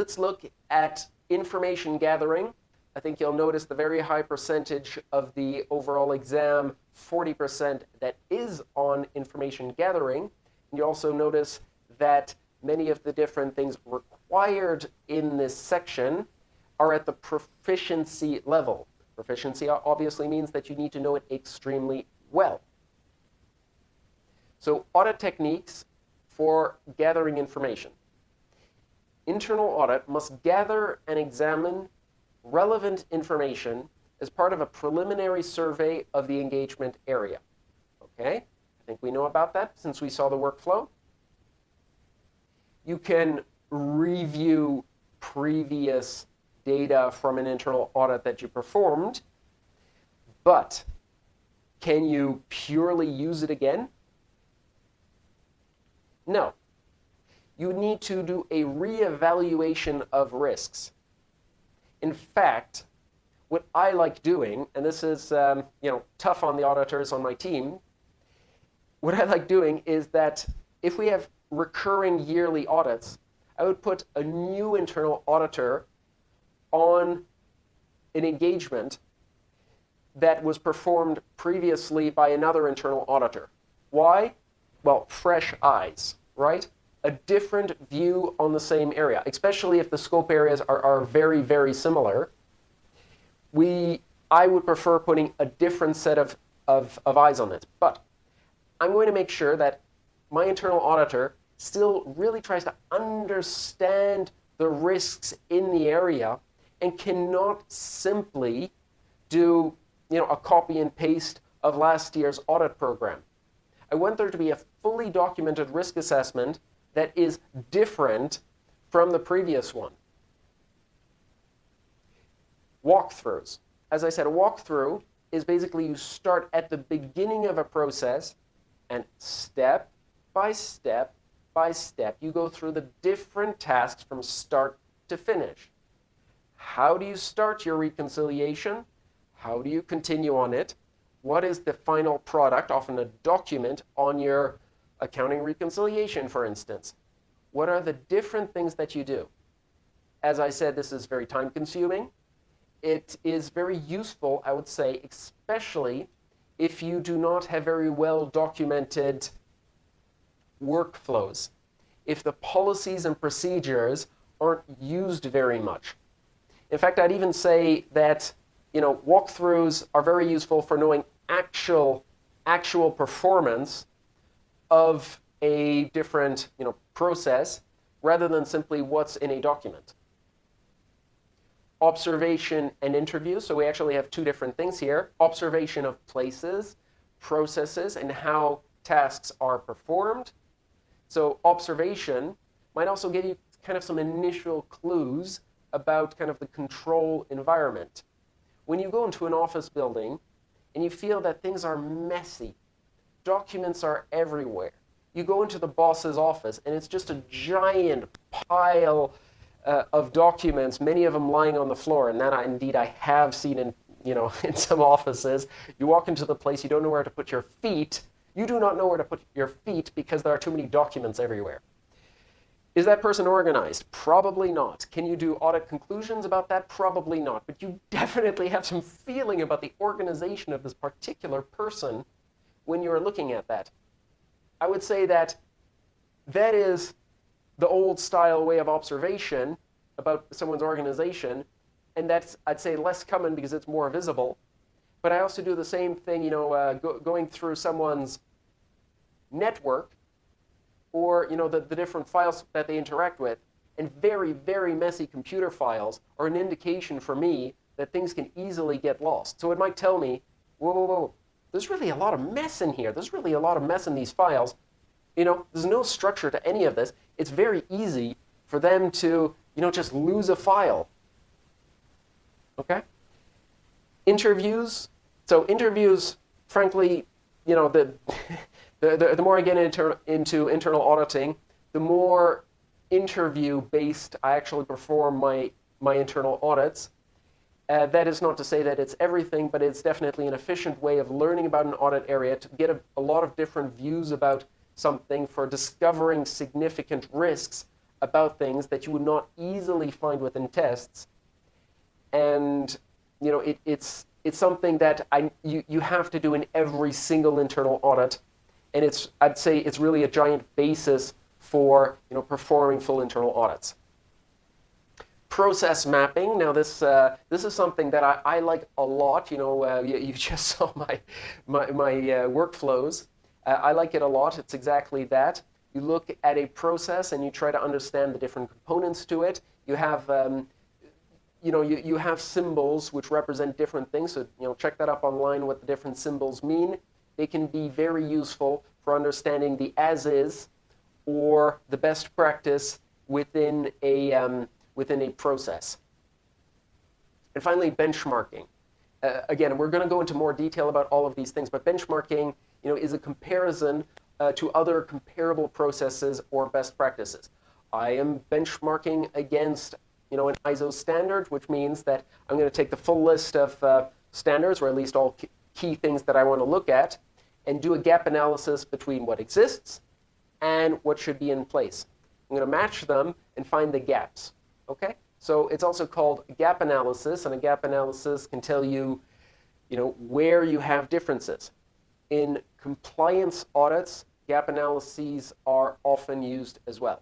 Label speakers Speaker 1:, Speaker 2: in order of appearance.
Speaker 1: let's look at information gathering. I think you'll notice the very high percentage of the overall exam, 40%, that is on information gathering. And you also notice that many of the different things required in this section are at the proficiency level. Proficiency obviously means that you need to know it extremely well. So audit techniques for gathering information. Internal audit must gather and examine relevant information as part of a preliminary survey of the engagement area. Okay, I think we know about that since we saw the workflow. You can review previous data from an internal audit that you performed, but can you purely use it again? No. You need to do a reevaluation of risks. In fact, what I like doing, and this is tough on the auditors on my team, what I like doing is that if we have recurring yearly audits, I would put a new internal auditor on an engagement that was performed previously by another internal auditor. Why? Well, fresh eyes, right? A different view on the same area, especially if the scope areas are very, very similar. I would prefer putting a different set of eyes on it. But I'm going to make sure that my internal auditor still really tries to understand the risks in the area and cannot simply do a copy and paste of last year's audit program. I want there to be a fully documented risk assessment that is different from the previous one. Walkthroughs. As I said, a walkthrough is basically you start at the beginning of a process and step by step by step, you go through the different tasks from start to finish. How do you start your reconciliation? How do you continue on it? What is the final product, often a document, on your accounting reconciliation, for instance? What are the different things that you do? As I said, this is very time-consuming. It is very useful, I would say, especially if you do not have very well-documented workflows. If the policies and procedures aren't used very much. In fact, I'd even say that walkthroughs are very useful for knowing actual performance of a different process rather than simply what's in a document. Observation and interview. So we actually have two different things here. Observation of places, processes, and how tasks are performed. So observation might also give you kind of some initial clues about kind of the control environment. When you go into an office building and you feel that things are messy, documents are everywhere, you go into the boss's office and it's just a giant pile of documents, many of them lying on the floor, and that I have seen in in some offices. You walk into the place, you don't know where to put your feet. You do not know where to put your feet because there are too many documents everywhere. Is that person organized? Probably not. Can you do audit conclusions about that? Probably not. But you definitely have some feeling about the organization of this particular person when you're looking at that. I would say that that is the old style way of observation about someone's organization, and that's, I'd say, less common because it's more visible. But I also do the same thing, going through someone's network or the different files that they interact with, and very, very messy computer files are an indication for me that things can easily get lost. So it might tell me, whoa, there's really a lot of mess in here. There's really a lot of mess in these files. There's no structure to any of this. It's very easy for them to, just lose a file. Okay? Interviews. So interviews, frankly, the more I get into internal auditing, the more interview-based I actually perform my internal audits. That is not to say that it's everything, but it's definitely an efficient way of learning about an audit area to get a lot of different views about something for discovering significant risks about things that you would not easily find within tests. And it's something that you have to do in every single internal audit, and I'd say it's really a giant basis for performing full internal audits. Process mapping. Now this is something that I like a lot. You just saw my workflows. I like it a lot. It's exactly that. You look at a process and you try to understand the different components to it. You have you have symbols which represent different things. So check that up online, what the different symbols mean. They can be very useful for understanding the as-is or the best practice within a process. And finally, benchmarking. Again, we're going to go into more detail about all of these things, but benchmarking is a comparison to other comparable processes or best practices. I am benchmarking against an ISO standard, which means that I'm going to take the full list of standards, or at least all key things that I want to look at, and do a gap analysis between what exists and what should be in place. I'm going to match them and find the gaps. Okay? So it's also called gap analysis, and a gap analysis can tell you, where you have differences. In compliance audits, gap analyses are often used as well.